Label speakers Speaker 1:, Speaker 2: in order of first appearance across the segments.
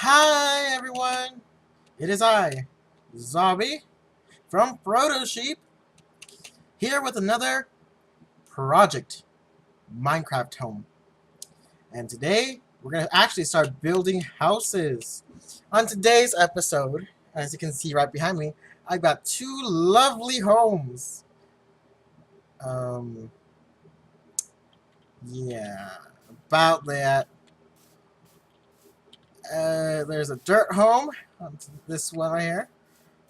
Speaker 1: Hi everyone! It is I, Zabi, from Proto Sheep, here with another project, Minecraft home. And today, we're going to actually start building houses. On today's episode, as you can see right behind me, I've got two lovely homes. Um, yeah, about that. There's a dirt home, this one right here.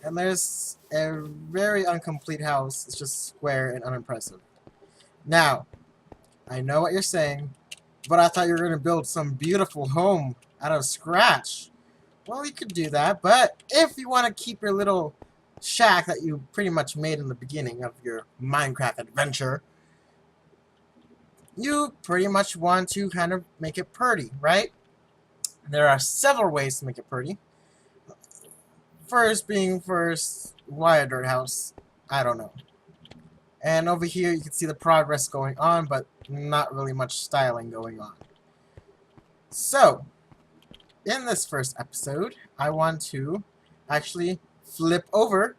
Speaker 1: And there's a very incomplete house. It's just square and unimpressive. Now, I know what you're saying, but I thought you were going to build some beautiful home out of scratch. Well, you could do that, but if you want to keep your little shack that you pretty much made in the beginning of your Minecraft adventure, you pretty much want to kind of make it pretty, right? There are several ways to make it pretty. First, why a dirt house? I don't know. And over here you can see the progress going on, but not really much styling going on. So, in this first episode, I want to actually flip over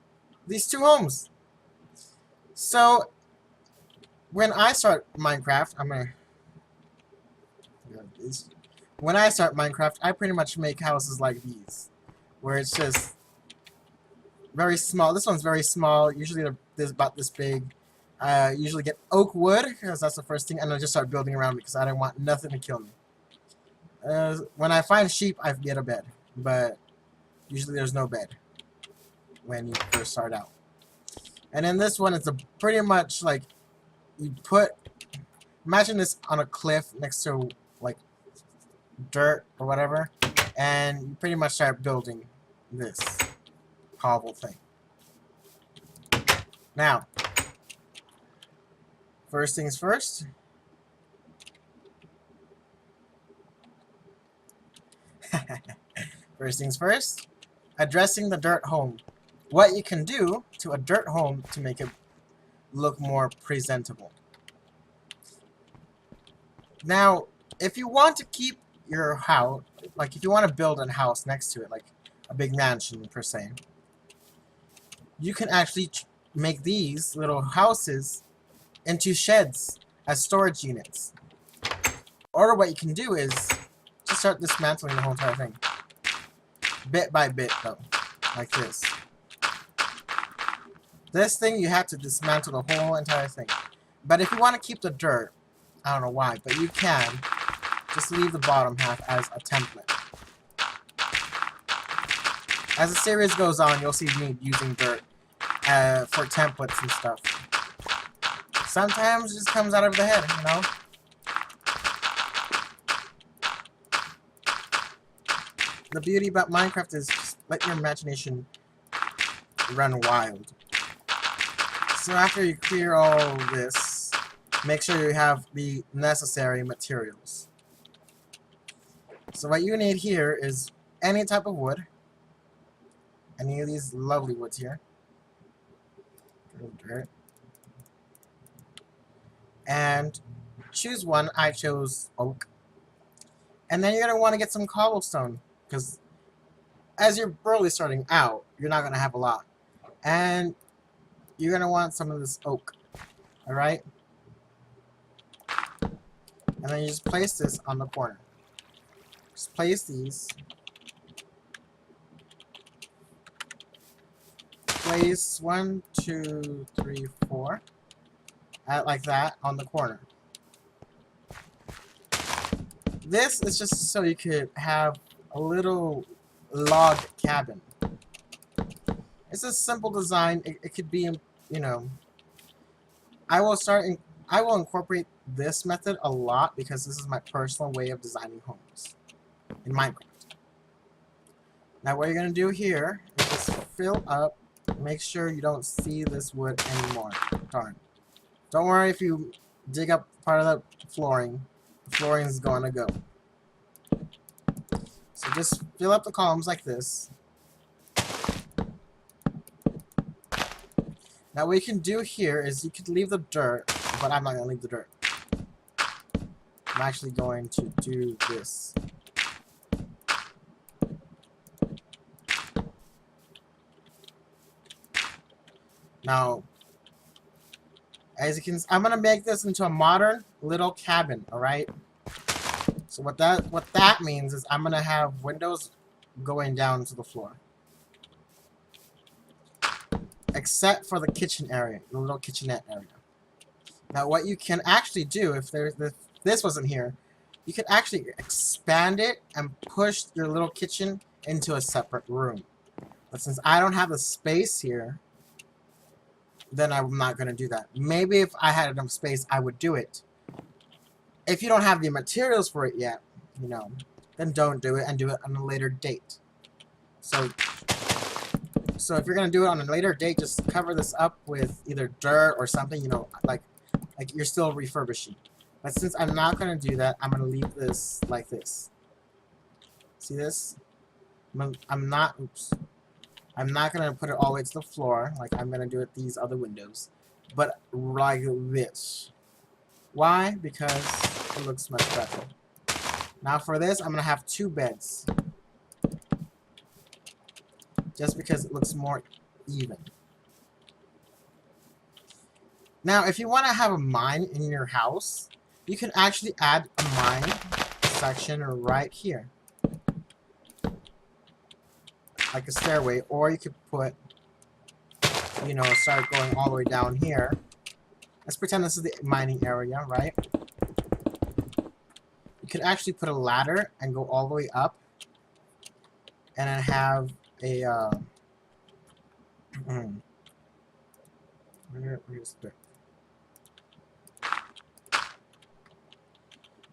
Speaker 1: these two homes. So, when I start Minecraft, when I start Minecraft, I pretty much make houses like these, where it's just very small. This one's very small. Usually they're about this big. I usually get oak wood, because that's the first thing, and I just start building around because I don't want nothing to kill me. When I find sheep, I get a bed, but usually there's no bed when you first start out. And in this one, it's pretty much like you imagine this on a cliff next to like dirt or whatever, and you pretty much start building this cobble thing. Now, first things first. First things first, addressing the dirt home. What you can do to a dirt home to make it look more presentable. Now, if you want to keep your house, like if you want to build a house next to it, like a big mansion per se, you can actually make these little houses into sheds as storage units. Or what you can do is just start dismantling the whole entire thing. Bit by bit, though. Like this. This thing, you have to dismantle the whole entire thing. But if you want to keep the dirt, I don't know why, but you can just leave the bottom half as a template. As the series goes on, you'll see me using dirt for templates and stuff. Sometimes it just comes out of the head, you know? The beauty about Minecraft is just let your imagination run wild. So after you clear all this, make sure you have the necessary materials. So what you need here is any type of wood. Any of these lovely woods here. Dirt. And choose one. I chose oak. And then you're going to want to get some cobblestone, because as you're barely starting out, you're not going to have a lot. And you're going to want some of this oak. Alright? And then you just place this on the corner. Just place these. Place 1, 2, 3, 4. Like that on the corner. This is just so you could have a little log cabin. It's a simple design. It could be, you know. I will incorporate this method a lot because this is my personal way of designing homes in Minecraft. Now what you're gonna do here is just fill up. Make sure you don't see this wood anymore. Darn. Don't worry if you dig up part of the flooring. The flooring is going to go. So just fill up the columns like this. Now what you can do here is you could leave the dirt, but I'm not going to leave the dirt. I'm actually going to do this. Now, as you can, I'm gonna make this into a modern little cabin. All right. So what that means is I'm gonna have windows going down to the floor, except for the kitchen area, the little kitchenette area. Now, what you can actually do if this wasn't here, you could actually expand it and push your little kitchen into a separate room. But since I don't have the space here, then I'm not going to do that. Maybe if I had enough space, I would do it. If you don't have the materials for it yet, you know, then don't do it and do it on a later date. So if you're going to do it on a later date, just cover this up with either dirt or something, you know, like you're still refurbishing. But since I'm not going to do that, I'm going to leave this like this. See this? I'm not going to put it all the way to the floor, like I'm going to do it these other windows, but like this. Why? Because it looks much better. Now for this, I'm going to have 2 beds. Just because it looks more even. Now, if you want to have a mine in your house, you can actually add a mine section right here. Like a stairway, or you could put, you know, start going all the way down here. Let's pretend this is the mining area, right? You could actually put a ladder and go all the way up, and then have a, where's the...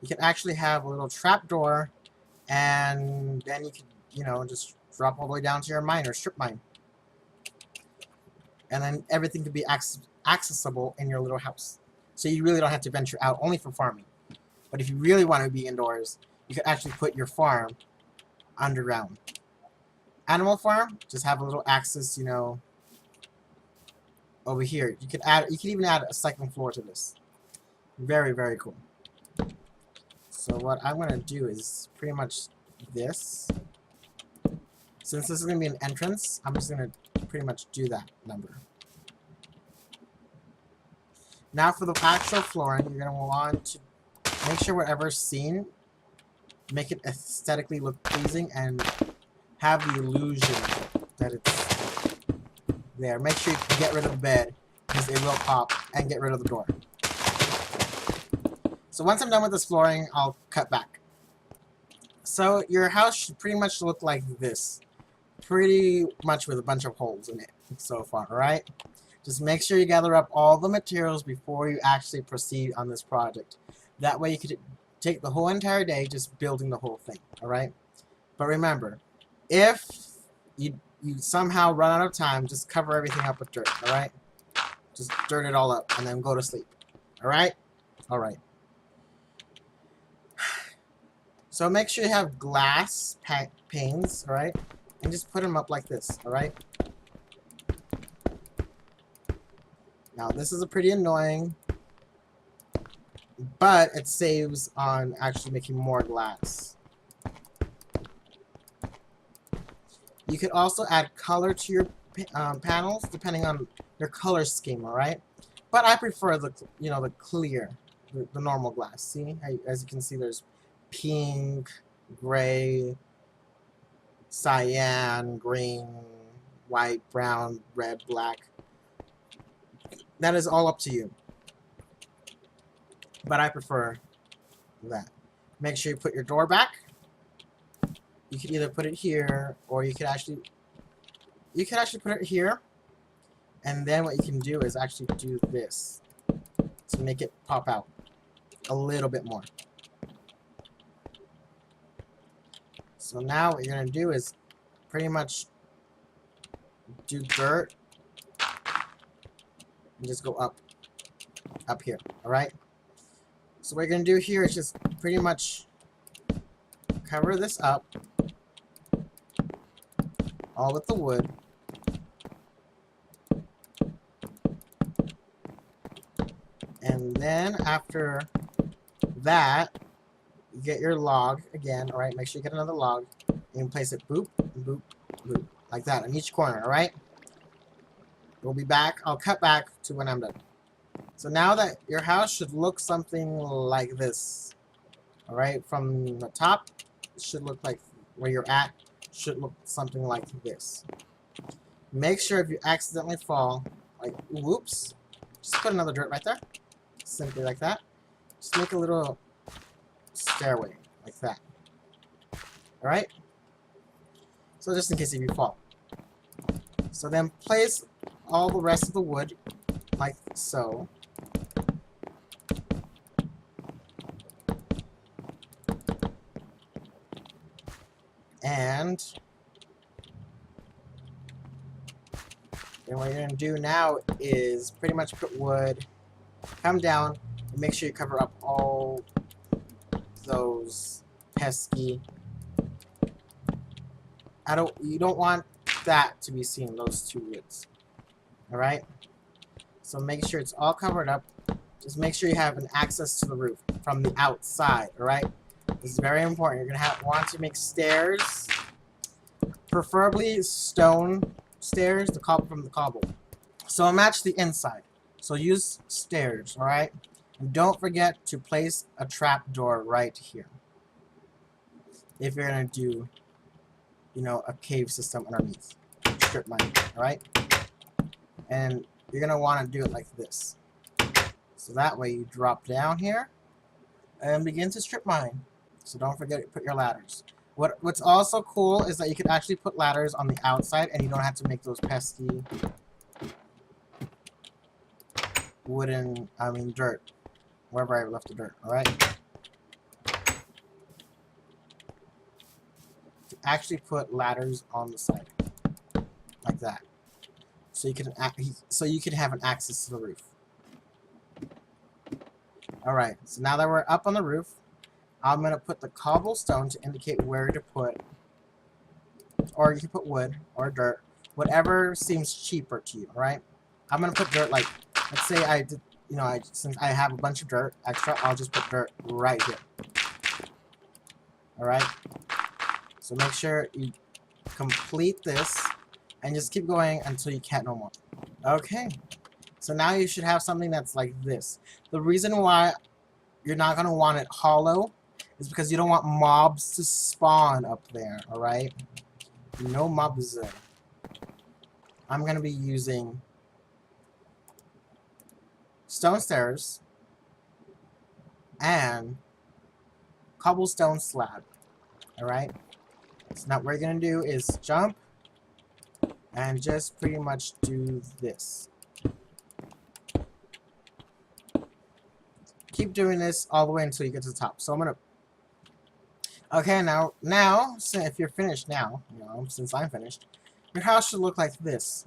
Speaker 1: You can actually have a little trapdoor, and then you can, you know, just drop all the way down to your mine or strip mine. And then everything could be accessible in your little house. So you really don't have to venture out only for farming. But if you really want to be indoors, you could actually put your farm underground. Animal farm, just have a little access, you know, over here. You could even add a second floor to this. Very, very cool. So what I'm going to do is pretty much this. Since this is going to be an entrance, I'm just going to pretty much do that number. Now for the actual flooring, you're going to want to make sure whatever's seen, make it aesthetically look pleasing and have the illusion that it's there. Make sure you can get rid of the bed because it will pop, and get rid of the door. So once I'm done with this flooring, I'll cut back. So your house should pretty much look like this. Pretty much with a bunch of holes in it so far, alright? Just make sure you gather up all the materials before you actually proceed on this project. That way you could take the whole entire day just building the whole thing, alright? But remember, if you somehow run out of time, just cover everything up with dirt, alright? Just dirt it all up and then go to sleep, alright? Alright. So make sure you have glass panes, alright? And just put them up like this, alright? Now this is a pretty annoying, but it saves on actually making more glass. You could also add color to your panels depending on your color scheme, alright? But I prefer the, you know, the clear, the normal glass. See, as you can see, there's pink, gray, cyan, green, white, brown, red, black. That is all up to you. But I prefer that. Make sure you put your door back. You can either put it here, or you could actually put it here. And then what you can do is actually do this to make it pop out a little bit more. So now what you're going to do is pretty much do dirt and just go up here, alright? So what you're going to do here is just pretty much cover this up all with the wood. And then after that, you get your log again, alright? Make sure you get another log. And you place it boop, boop, boop. Like that on each corner, alright? We'll be back. I'll cut back to when I'm done. So now that your house should look something like this. Alright, from the top, it should look like where you're at, should look something like this. Make sure if you accidentally fall, like, whoops, just put another dirt right there. Simply like that. Just make a little stairway, like that. Alright? So just in case if you fall. So then place all the rest of the wood, like so. And then what you're going to do now is pretty much put wood, come down, and make sure you cover up all those pesky. You don't want that to be seen, those two woods. Alright? So make sure it's all covered up. Just make sure you have an access to the roof from the outside, alright? This is very important. You're going to want to make stairs, preferably stone stairs, from the cobble. So match the inside. So use stairs, alright? And don't forget to place a trap door right here. If you're going to do, you know, a cave system underneath. Strip mine, alright? And you're going to want to do it like this. So that way you drop down here and begin to strip mine. So don't forget to put your ladders. What's also cool is that you can actually put ladders on the outside and you don't have to make those pesky wooden, dirt. Wherever I left the dirt, alright? Actually put ladders on the side. Like that. So you can have an access to the roof. Alright, so now that we're up on the roof, I'm going to put the cobblestone to indicate where to put, or you can put wood or dirt, whatever seems cheaper to you, alright? I'm going to put dirt, like, let's say I did, since I have a bunch of dirt extra, I'll just put dirt right here. Alright? So make sure you complete this, and just keep going until you can't no more. Okay, so now you should have something that's like this. The reason why you're not going to want it hollow is because you don't want mobs to spawn up there, alright? No mobs there. I'm going to be using stone stairs and cobblestone slab, alright? So now what we're going to do is jump and just pretty much do this. Keep doing this all the way until you get to the top. So I'm going to... Okay, now, so if you're finished now, since I'm finished, your house should look like this.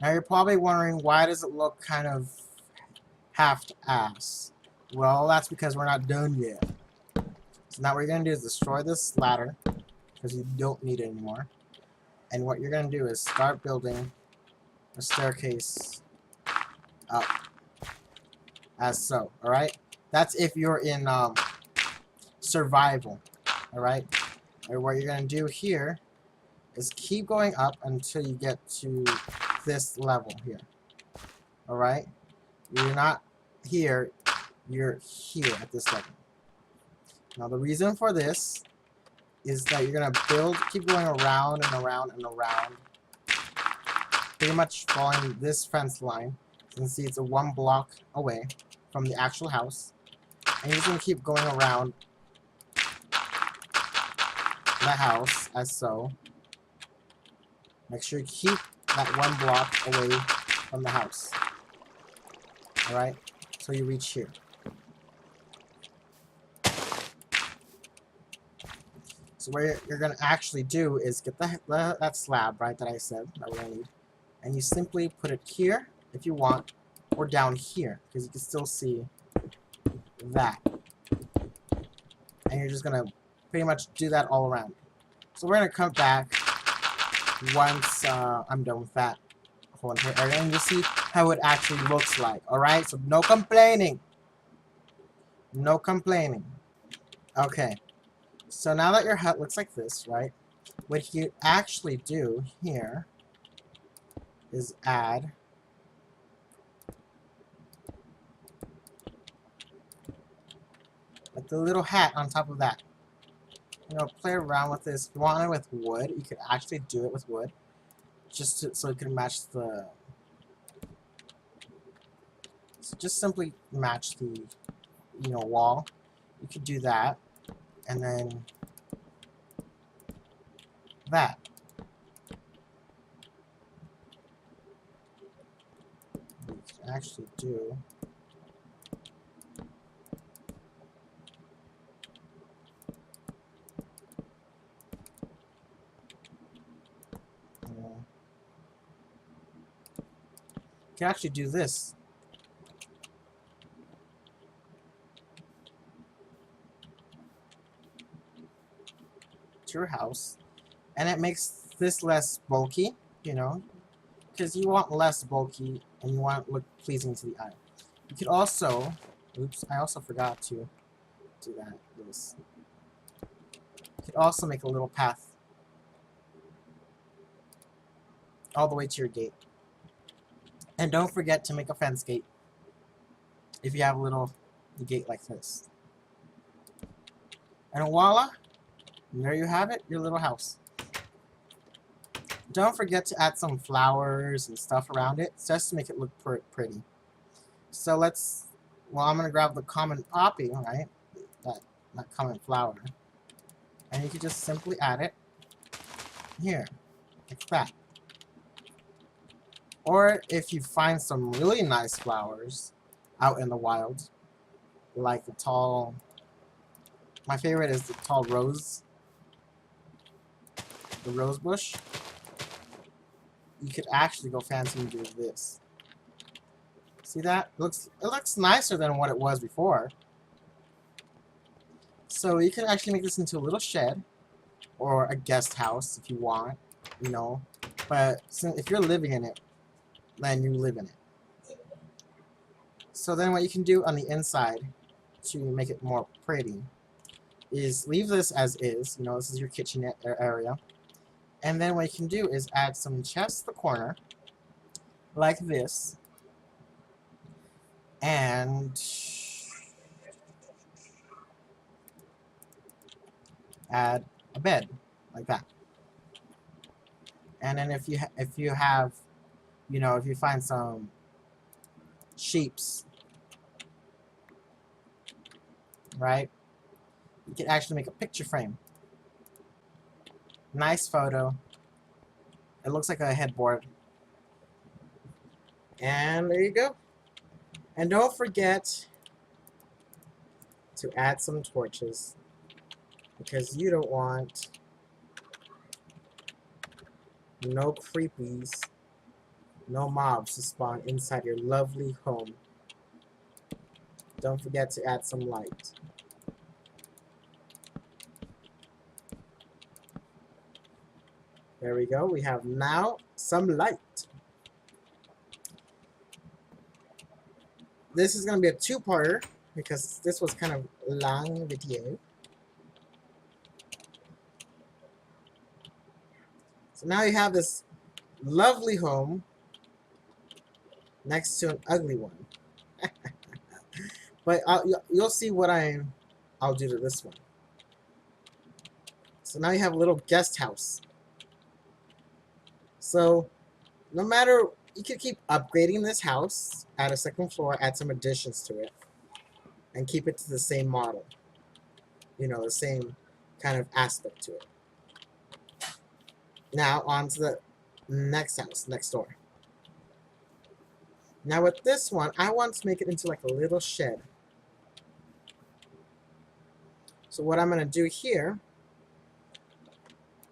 Speaker 1: Now you're probably wondering, why does it look kind of half-ass? Well, that's because we're not done yet. So now what you're going to do is destroy this ladder, because you don't need it anymore. And what you're going to do is start building a staircase up. As so, alright? That's if you're in survival. Alright? And what you're going to do here is keep going up until you get to this level here. Alright? You're not here, you're here at this level. Now the reason for this is that you're going to keep going around and around and around. Pretty much following this fence line. You can see it's a 1 block away from the actual house. And you're just going to keep going around the house, as so. Make sure you keep that 1 block away from the house. Alright? So you reach here. So what you're going to actually do is get that slab, right, that I said that we're going to need. And you simply put it here, if you want, or down here, because you can still see that. And you're just going to pretty much do that all around. So we're going to come back once I'm done with that whole entire area, and you'll see how it actually looks like. Alright, so no complaining. No complaining. Okay. So now that your hut looks like this, right, what you actually do here is add Like the little hat on top of that. You know, play around with this. If you want it with wood, you could actually do it with wood. So it can match the... So just simply match the, you know, wall. You could do that. And then that. You can actually do... You can actually do this. To your house. And it makes this less bulky, you know, because you want less bulky and you want it to look pleasing to the eye. You could also, oops, I also forgot to do that. This. You could also make a little path all the way to your gate. And don't forget to make a fence gate if you have a little gate like this. And voila, there you have it, your little house. Don't forget to add some flowers and stuff around it, just to make it look pretty. So let's, well, I'm going to grab the common poppy, right? That common flower. And you can just simply add it here, like that. Or if you find some really nice flowers out in the wild, like the tall, my favorite is the tall rose, the rose bush. You could actually go fancy and do this. See that? It looks nicer than what it was before. So you can actually make this into a little shed or a guest house if you want, you know. But if you're living in it, then you live in it. So then what you can do on the inside to make it more pretty is leave this as is. You know, this is your kitchen area. And then what you can do is add some chests to the corner, like this. And add a bed, like that. And then if you have, you know, if you find some sheeps, right? You can actually make a picture frame. Nice photo. It looks like a headboard. And there you go. And don't forget to add some torches, because you don't want no creepies, no mobs to spawn inside your lovely home. Don't forget to add some light. There we go. We have now some light. This is going to be a two-parter because this was kind of a long video. So now you have this lovely home next to an ugly one. But you'll see what I'll do to this one. So now you have a little guest house. So no matter, you can keep upgrading this house, add a second floor, add some additions to it, and keep it to the same model. You know, the same kind of aspect to it. Now on to the next house, next door. Now with this one, I want to make it into like a little shed. So what I'm going to do here,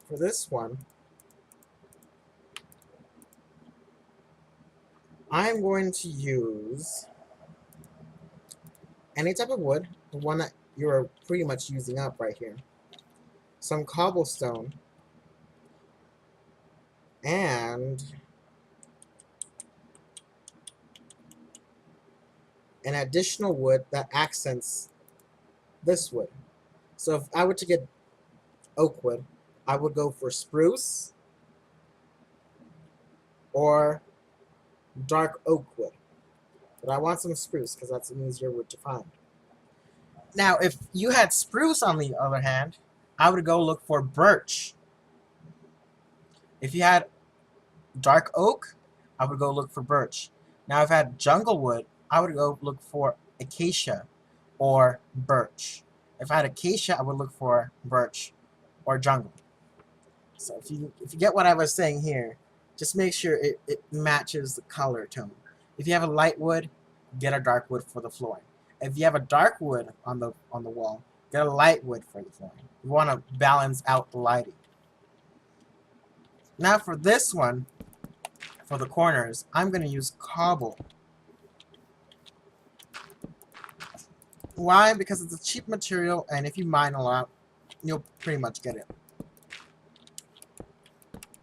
Speaker 1: for this one, I'm going to use any type of wood, the one that you're pretty much using up right here, some cobblestone, and an additional wood that accents this wood. So if I were to get oak wood, I would go for spruce or dark oak wood. But I want some spruce because that's an easier wood to find. Now, if you had spruce on the other hand, I would go look for birch. If you had dark oak, I would go look for birch. Now, if I had jungle wood, I would go look for acacia or birch. If I had acacia, I would look for birch or jungle. So if you get what I was saying here, just make sure it matches the color tone. If you have a light wood, get a dark wood for the flooring. If you have a dark wood on the wall, get a light wood for the flooring. You want to balance out the lighting. Now for this one, for the corners, I'm going to use cobble. Why? Because it's a cheap material, and if you mine a lot, you'll pretty much get it.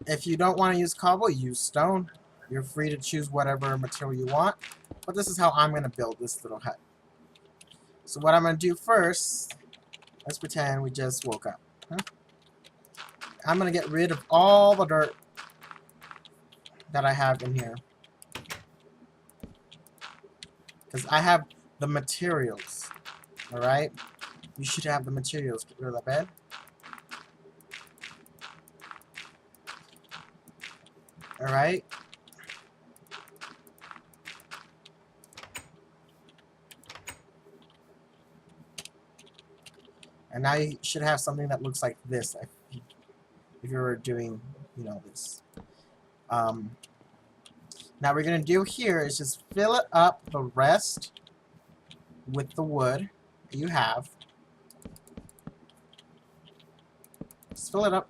Speaker 1: If you don't want to use cobble, use stone. You're free to choose whatever material you want, but this is how I'm going to build this little hut. So what I'm going to do first, let's pretend we just woke up. I'm going to get rid of all the dirt that I have in here, because I have the materials. Alright? You should have the materials. Get rid of the bed. Alright? And now you should have something that looks like this if you were doing, you know, this. Now what we're going to do here is just fill it up the rest with the wood that you have. Just fill it up.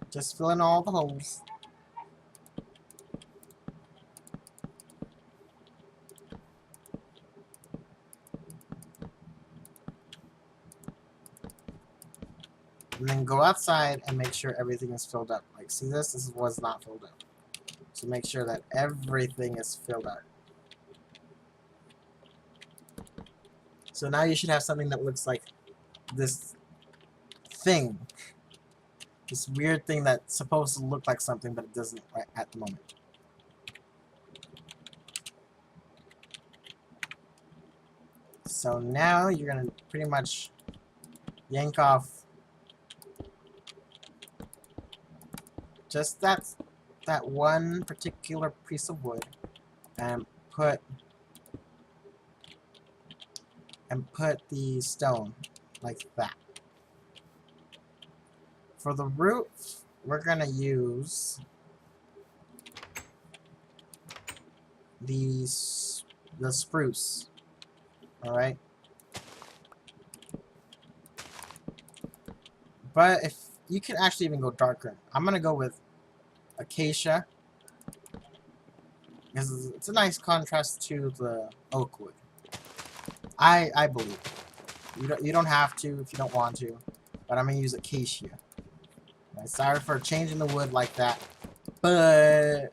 Speaker 1: Just fill in all the holes. And then go outside and make sure everything is filled up. Like, see this? This was not filled up. So make sure that everything is filled up. So now you should have something that looks like this thing. This weird thing that's supposed to look like something, but it doesn't right at the moment. So now you're going to pretty much yank off just that one particular piece of wood and put the stone like that. For the roof, we're gonna use the spruce. All right. But if you can actually even go darker, I'm gonna go with acacia because it's a nice contrast to the oak wood. I believe you don't have to if you don't want to, but I'm gonna use acacia. Right, sorry for changing the wood like that, but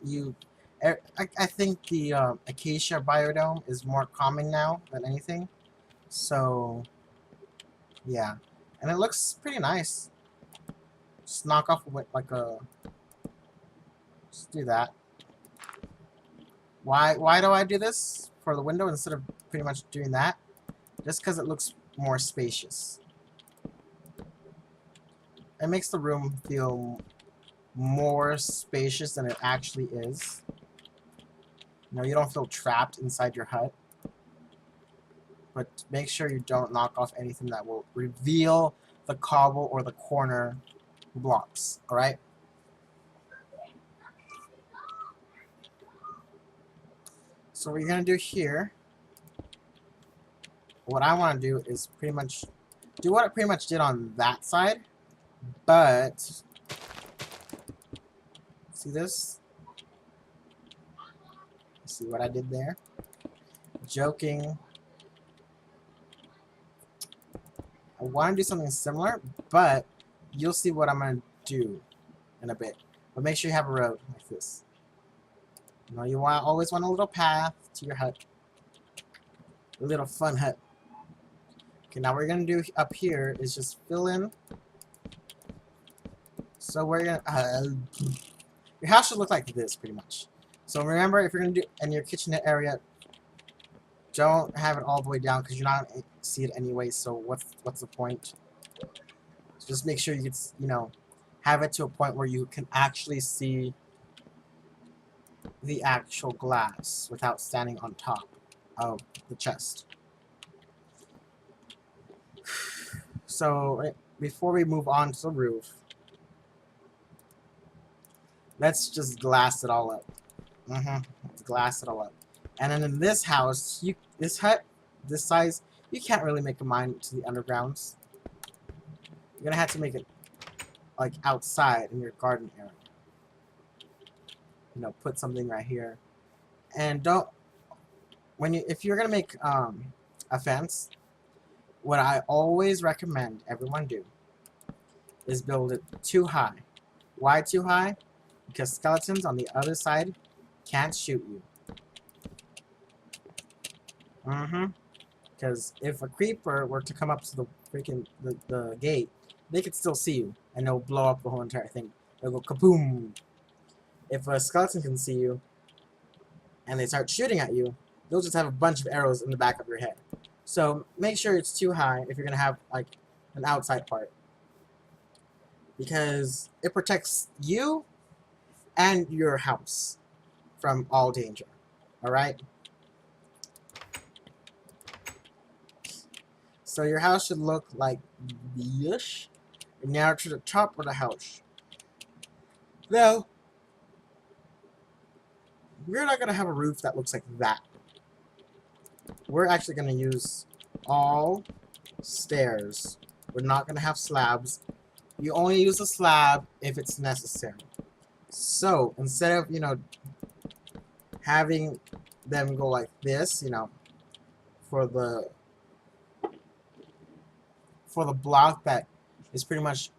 Speaker 1: you, I think the acacia biodome is more common now than anything. So yeah, and it looks pretty nice. Just knock off with like a. Just do that. Why do I do this for the window instead of pretty much doing that? Just because it looks more spacious. It makes the room feel more spacious than it actually is. You know, you don't feel trapped inside your hut. But make sure you don't knock off anything that will reveal the cobble or the corner blocks. Alright? So what you're going to do here, what I want to do is pretty much do what I pretty much did on that side, but see this? See what I did there? Joking. I want to do something similar, but you'll see what I'm going to do in a bit. But make sure you have a road like this. You know, you always want a little path to your hut. A little fun hut. Okay, now what we're going to do up here is just fill in. So we're going to... your house should look like this, pretty much. So remember, if you're gonna do in your kitchenette area, don't have it all the way down because you're not gonna see it anyway. So what's the point? So just make sure you get, have it to a point where you can actually see the actual glass without standing on top of the chest. So before we move on to the roof, let's just glass it all up. Let's glass it all up. And then in this house, this hut, this size, you can't really make a mine to the undergrounds. You're gonna have to make it like outside in your garden area. Put something right here. And don't if you're gonna make a fence, what I always recommend everyone do is build it too high. Why too high? Because skeletons on the other side can't shoot you. Because if a creeper were to come up to the freaking the gate, they could still see you, and they'll blow up the whole entire thing. They'll go kaboom. If a skeleton can see you, and they start shooting at you, they'll just have a bunch of arrows in the back of your head. So make sure it's too high if you're gonna have like an outside part, because it protects you and your house from all danger. All right. So your house should look like this. And now to the top of the house. Now, we're not going to have a roof that looks like that. We're actually going to use all stairs. We're not going to have slabs. You only use a slab if it's necessary. So, instead of, having them go like this, for the block that is pretty much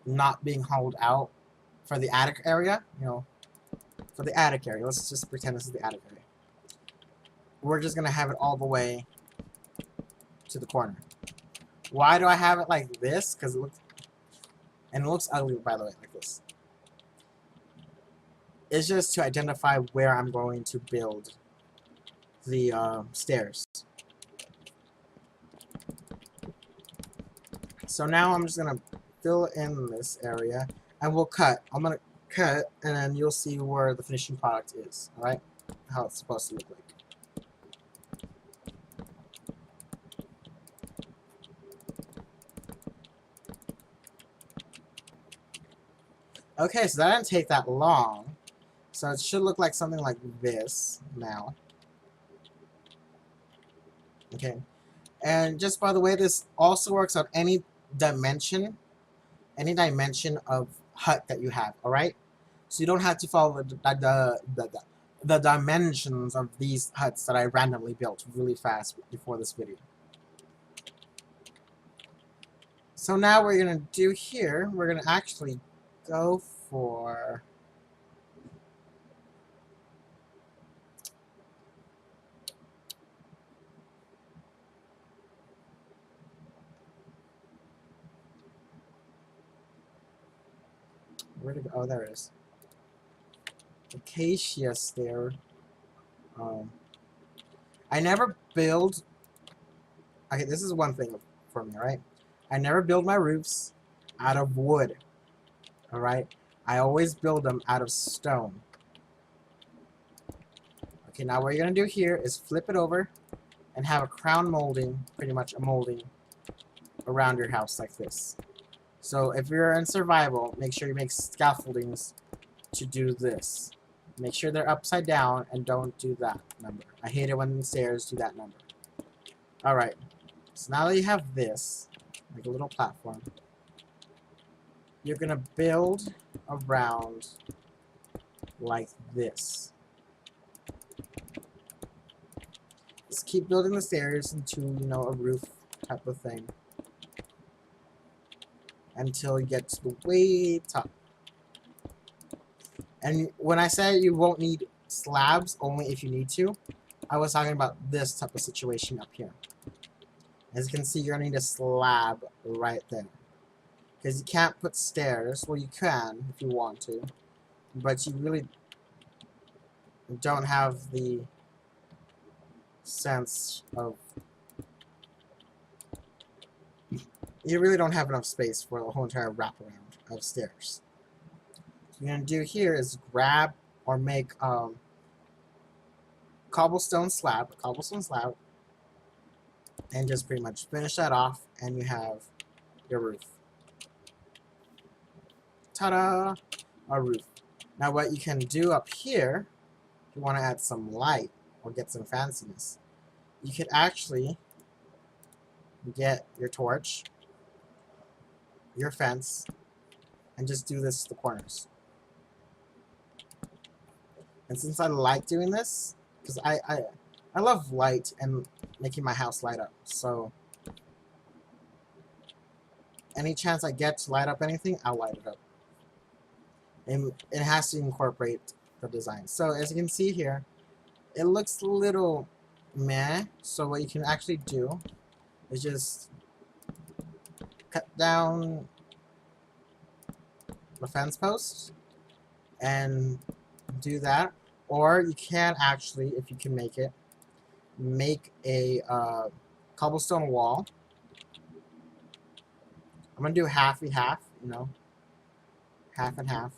Speaker 1: not being hauled out for the attic area, for the attic area. Let's just pretend this is the attic area. We're just gonna have it all the way to the corner. Why do I have it like this? Because it looks ugly, by the way, like this. It's just to identify where I'm going to build the stairs. So now I'm just gonna fill in this area, and we'll cut. I'm gonna cut, and then you'll see where the finishing product is. All right, how it's supposed to look like. Okay, so that didn't take that long. So it should look like something like this now. Okay, and just by the way, this also works on any dimension of hut that you have. All right, so you don't have to follow the dimensions of these huts that I randomly built really fast before this video. So now what we're gonna do here, we're gonna actually go for where to go? Oh, there it is. Acacia stair. I never build. Okay, this is one thing for me, right? I never build my roofs out of wood. All right, I always build them out of stone. Okay, now what you're gonna do here is flip it over and have a crown molding, pretty much a molding around your house like this. So if you're in survival, make sure you make scaffoldings to do this. Make sure they're upside down and don't do that number. I hate it when the stairs do that number. Alright, so now that you have this, like a little platform, you're going to build around like this. Just keep building the stairs into, a roof type of thing, until you get to the way top. And when I said you won't need slabs, only if you need to, I was talking about this type of situation up here. As you can see, you're going to need a slab right there. Because you can't put stairs. Well, you can if you want to. But you really don't have the sense of, you really don't have enough space for the whole entire wraparound of stairs. What you're gonna do here is grab or make a cobblestone slab, and just pretty much finish that off, and you have your roof. Ta-da! A roof. Now what you can do up here, if you want to add some light or get some fanciness, you could actually get your torch, your fence, and just do this to the corners. And since I like doing this, because I love light and making my house light up, so any chance I get to light up anything, I'll light it up. And it has to incorporate the design. So as you can see here, it looks a little meh. So what you can actually do is just cut down the fence post and do that. Or you can actually, if you can make it, make a cobblestone wall. I'm gonna do half and half, you know, half and half.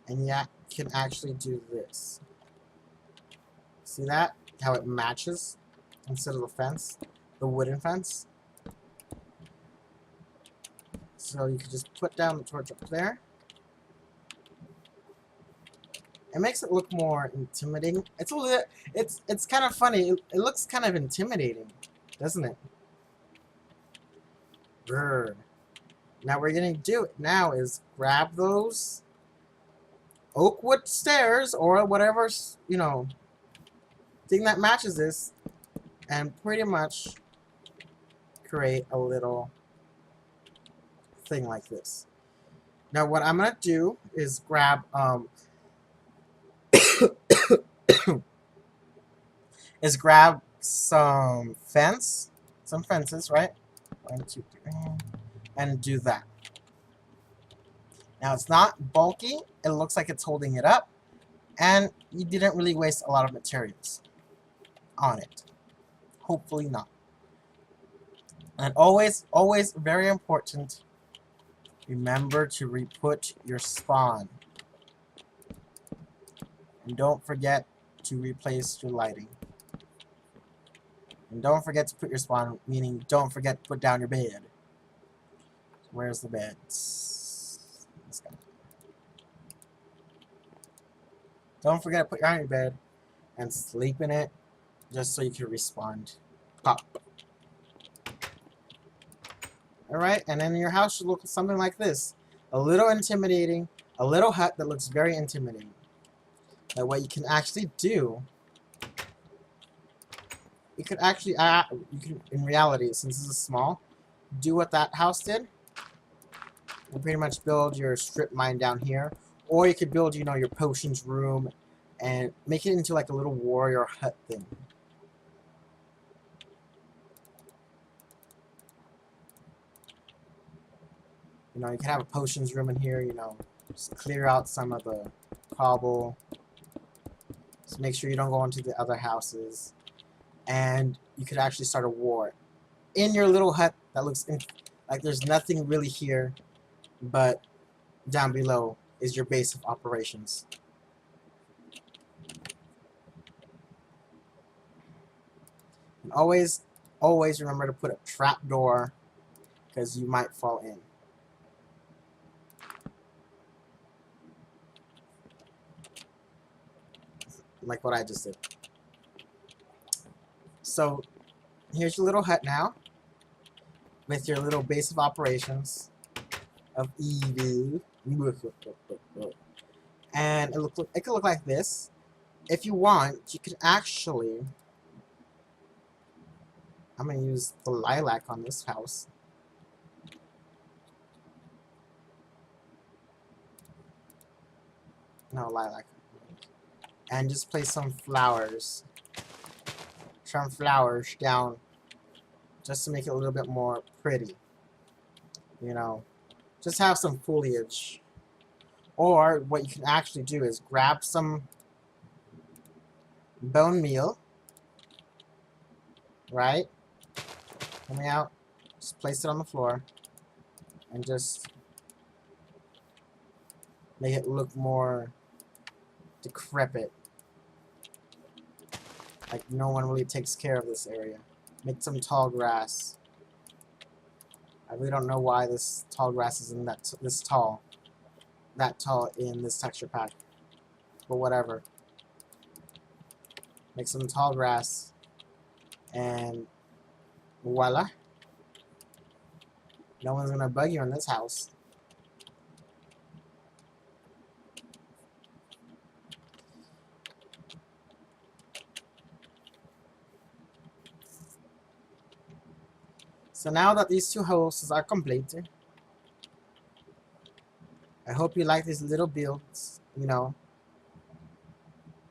Speaker 1: And yeah, you can actually do this. See that? How it matches instead of the fence, the wooden fence. So you can just put down the torch up there. It makes it look more intimidating. It's a little, it's kind of funny. It looks kind of intimidating, doesn't it? Grr. Now what we're gonna do now is grab those oak wood stairs or whatever, you know, thing that matches this, and pretty much create a little thing like this. Now what I'm gonna do is grab some fences, right? 1, 2, 3, and do that. Now it's not bulky, it looks like it's holding it up, and you didn't really waste a lot of materials on it. Hopefully not. And always, always very important, remember to re-put your spawn. And don't forget to replace your lighting. And don't forget to put your spawn, meaning don't forget to put down your bed. Where's the bed? This guy. Don't forget to put your on your bed and sleep in it, just so you can respawn. Pop. Alright, and then your house should look something like this. A little intimidating, a little hut that looks very intimidating. Now what you can actually do, you could actually, in reality, since this is small, do what that house did. And pretty much build your strip mine down here. Or you could build, you know, your potions room and make it into like a little warrior hut thing. You know, you can have a potions room in here, you know, just clear out some of the cobble. Just make sure you don't go into the other houses. And you could actually start a war in your little hut that looks like there's nothing really here, but down below is your base of operations. And always, always remember to put a trap door, because you might fall in. Like what I just did. So, here's your little hut now, with your little base of operations of evil. And it could look like this. If you want, you could actually, I'm going to use the lilac on this house. No, lilac. And just place some flowers. Some flowers down, just to make it a little bit more pretty. You know, just have some foliage. Or what you can actually do is grab some bone meal, right? Coming out, just place it on the floor, and just make it look more decrepit. Like no one really takes care of this area. Make some tall grass. I really don't know why this tall grass isn't that tall in this texture pack, but whatever. Make some tall grass, and voila. No one's gonna bug you in this house. So now that these two houses are completed, I hope you like these little builds. You know,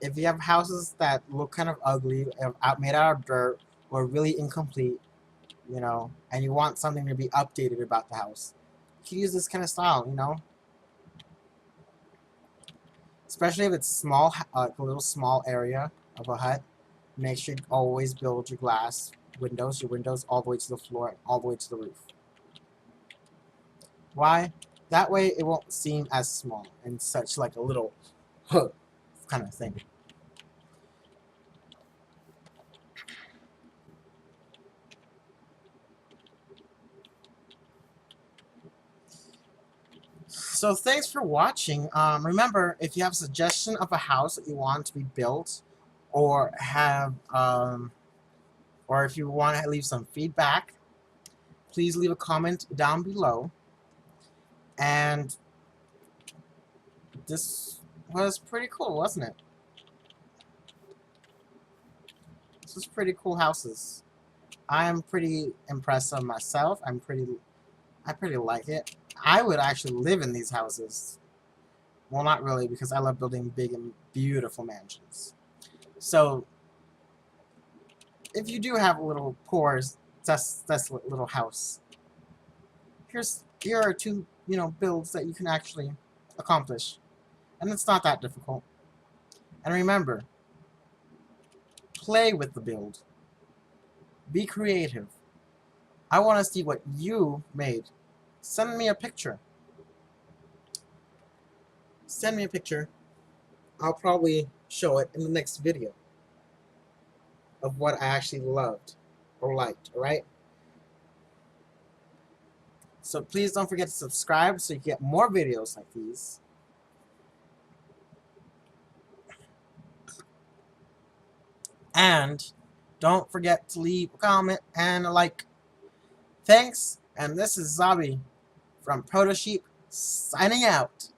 Speaker 1: if you have houses that look kind of ugly, made out of dirt, or really incomplete, you know, and you want something to be updated about the house, you can use this kind of style, you know. Especially if it's small, like a little small area of a hut. Make sure you always build your your windows all the way to the floor and all the way to the roof. Why? That way it won't seem as small and such like a little hut kind of thing. So thanks for watching. Remember, if you have a suggestion of a house that you want to be built, or have, or if you want to leave some feedback, please leave a comment down below. And this was pretty cool, wasn't it? This is pretty cool houses. I am pretty impressed with myself. I pretty like it. I would actually live in these houses. Well, not really, because I love building big and beautiful mansions. So, if you do have a little poor, desolate little house, here are two, you know, builds that you can actually accomplish, and it's not that difficult. And remember, play with the build. Be creative. I want to see what you made. Send me a picture. Send me a picture. I'll probably show it in the next video of what I actually loved or liked, alright? So please don't forget to subscribe so you get more videos like these. And don't forget to leave a comment and a like. Thanks, and this is Zabi from Proto Sheep signing out.